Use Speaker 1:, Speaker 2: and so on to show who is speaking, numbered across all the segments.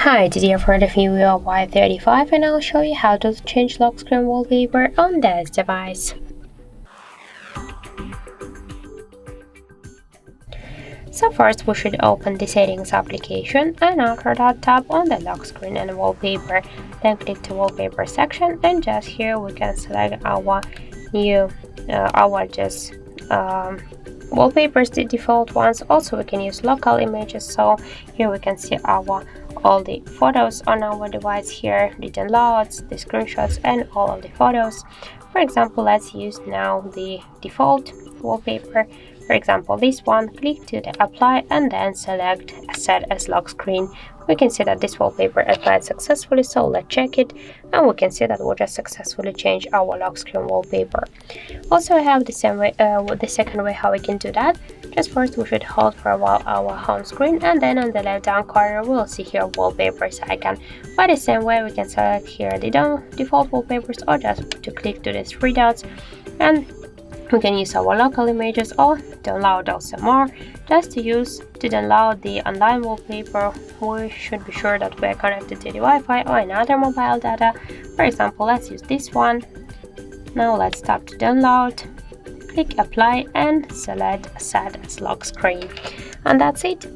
Speaker 1: Hi, today I've heard of Vivo Y35 and I'll show you how to change lock screen wallpaper on this device. So first we should open the settings application and after that tap on the lock screen and wallpaper. Then click the wallpaper section and just here we can select our new wallpapers, the default ones. Also we can use local images, so here we can see all the photos on our device here, the downloads, the screenshots and all of the photos. For example, let's use now the default wallpaper. For example, this one. Click to the apply and then select set as lock screen. We can see that this wallpaper applied successfully, so let's check it and we can see that we just successfully changed our lock screen wallpaper. Also I have the second way how we can do that. Just first we should hold for a while our home screen and then on the left down corner we'll see here wallpapers icon. By the same way we can select here the default wallpapers or just to click to these three dots and we can use our local images or download also more. Just to download the online wallpaper, we should be sure that we are connected to the Wi-Fi or another mobile data. For example, let's use this one. Now let's tap to download, click apply and select set as lock screen. And that's it.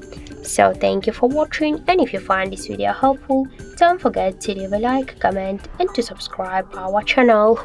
Speaker 1: So thank you for watching, and if you find this video helpful, don't forget to leave a like, comment and to subscribe our channel.